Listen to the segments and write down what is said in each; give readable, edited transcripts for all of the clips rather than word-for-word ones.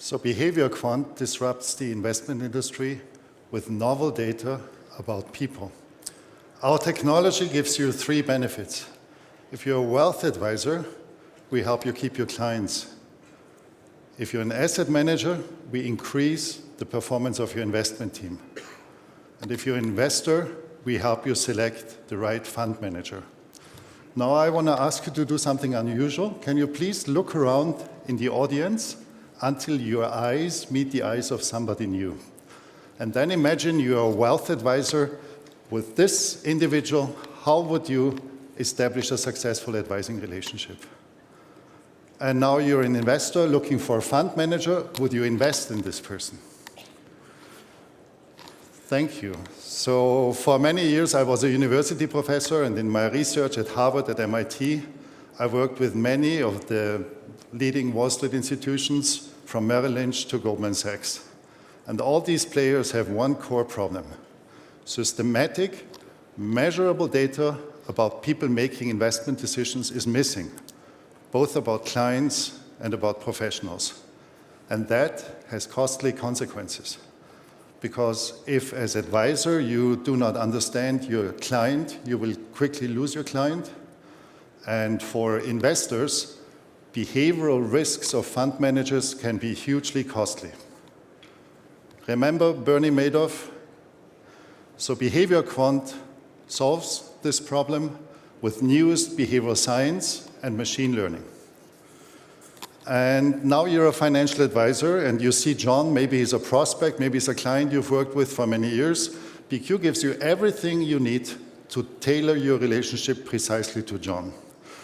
So BehaviorQuant disrupts the investment industry with novel data about people. Our technology gives you 3 benefits. If you're a wealth advisor, we help you keep your clients. If you're an asset manager, we increase the performance of your investment team. And if you're an investor, we help you select the right fund manager. Now I want to ask you to do something unusual. Can you please look around in the audience until your eyes meet the eyes of somebody new? And then imagine you're a wealth advisor with this individual. How would you establish a successful advising relationship? And now you're an investor looking for a fund manager. Would you invest in this person? Thank you. So for many years, I was a university professor, and in my research at Harvard, at MIT, I worked with many of the leading Wall Street institutions, from Merrill Lynch to Goldman Sachs. And all these players have one core problem: systematic, measurable data about people making investment decisions is missing, both about clients and about professionals. And that has costly consequences. Because if, as advisor, you do not understand your client, you will quickly lose your client. And for investors, behavioral risks of fund managers can be hugely costly. Remember Bernie Madoff? So BehaviorQuant solves this problem with newest behavioral science and machine learning. And now you're a financial advisor, and you see John. Maybe he's a prospect, maybe he's a client you've worked with for many years. BQ gives you everything you need to tailor your relationship precisely to John.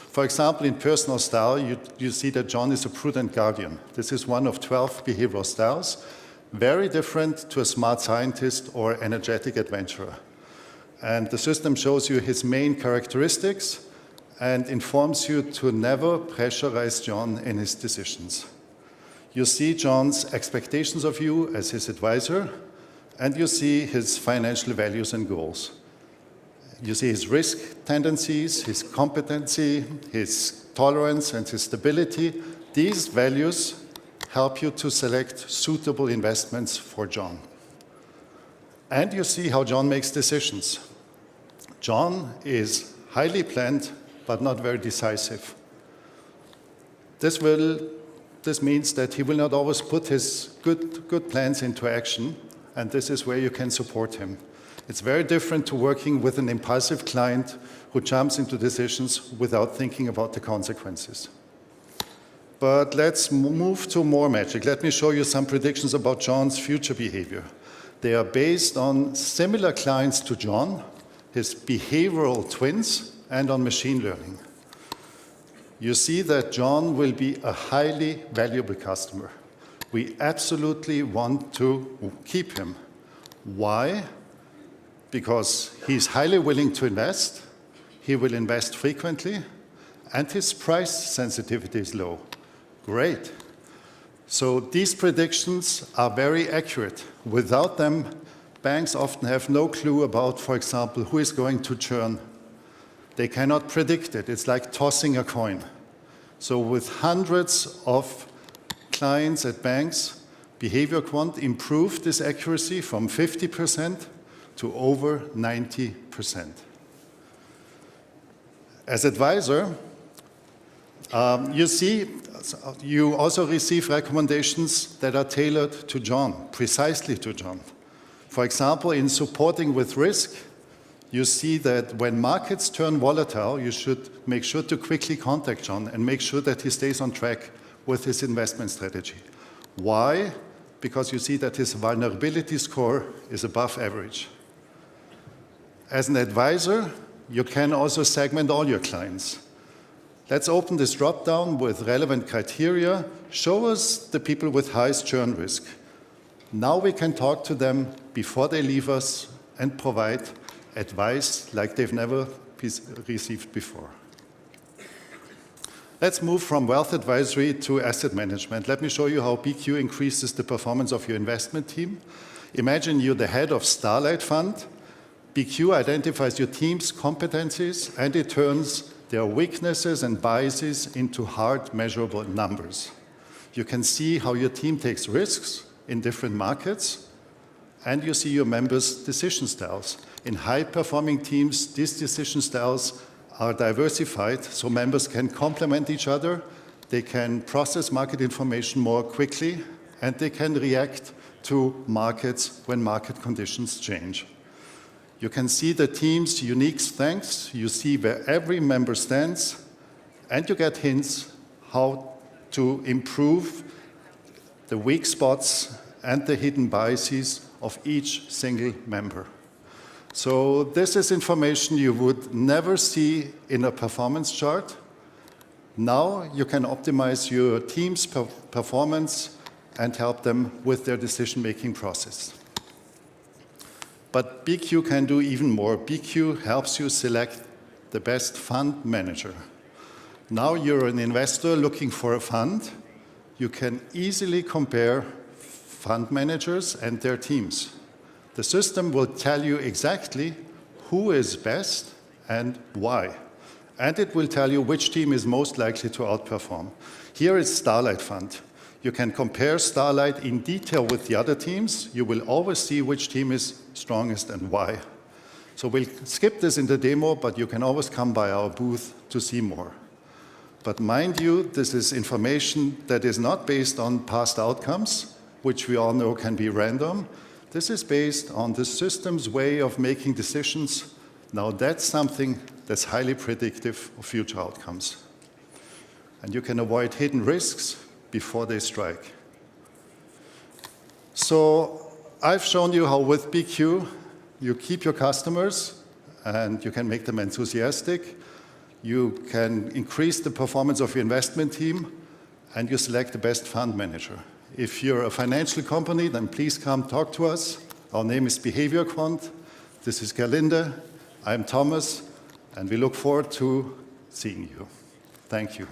For example, in personal style, you see that John is a prudent guardian. This is one of 12 behavioral styles, very different to a smart scientist or energetic adventurer. And the system shows you his main characteristics and informs you to never pressurize John in his decisions. You see John's expectations of you as his advisor, and you see his financial values and goals. You see his risk tendencies, his competency, his tolerance, and his stability. These values help you to select suitable investments for John. And you see how John makes decisions. John is highly planned, but not very decisive. This means that he will not always put his good plans into action, and this is where you can support him. It's very different to working with an impulsive client who jumps into decisions without thinking about the consequences. But let's move to more magic. Let me show you some predictions about John's future behavior. They are based on similar clients to John, his behavioral twins, and on machine learning. You see that John will be a highly valuable customer. We absolutely want to keep him. Why? Because he's highly willing to invest, he will invest frequently, and his price sensitivity is low. Great. So these predictions are very accurate. Without them, banks often have no clue about, for example, who is going to churn. They cannot predict it. It's like tossing a coin. So with hundreds of clients at banks, BehaviorQuant improved this accuracy from 50% to over 90%. As advisor, you also receive recommendations that are tailored to John, precisely to John. For example, in supporting with risk, you see that when markets turn volatile, you should make sure to quickly contact John and make sure that he stays on track with his investment strategy. Why? Because you see that his vulnerability score is above average. As an advisor, you can also segment all your clients. Let's open this drop-down with relevant criteria. Show us the people with highest churn risk. Now we can talk to them before they leave us and provide advice like they've never received before. Let's move from wealth advisory to asset management. Let me show you how BQ increases the performance of your investment team. Imagine you're the head of Starlight Fund. BQ identifies your team's competencies, and it turns their weaknesses and biases into hard, measurable numbers. You can see how your team takes risks in different markets, and you see your members' decision styles. In high-performing teams, these decision styles are diversified, so members can complement each other, they can process market information more quickly, and they can react to markets when market conditions change. You can see the team's unique strengths, you see where every member stands, and you get hints how to improve the weak spots and the hidden biases of each single member. So this is information you would never see in a performance chart. Now you can optimize your team's performance and help them with their decision-making process. But BQ can do even more. BQ helps you select the best fund manager. Now you're an investor looking for a fund. You can easily compare fund managers and their teams. The system will tell you exactly who is best and why. And it will tell you which team is most likely to outperform. Here is Starlight Fund. You can compare Starlight in detail with the other teams. You will always see which team is strongest and why. So we'll skip this in the demo, but you can always come by our booth to see more. But mind you, this is information that is not based on past outcomes, which we all know can be random. This is based on the system's way of making decisions. Now that's something that's highly predictive of future outcomes. And you can avoid hidden risks before they strike. So I've shown you how with BQ you keep your customers and you can make them enthusiastic. You can increase the performance of your investment team and you select the best fund manager. If you're a financial company, then please come talk to us. Our name is BehaviorQuant. This is Gerlinde. I'm Thomas, and we look forward to seeing you. Thank you.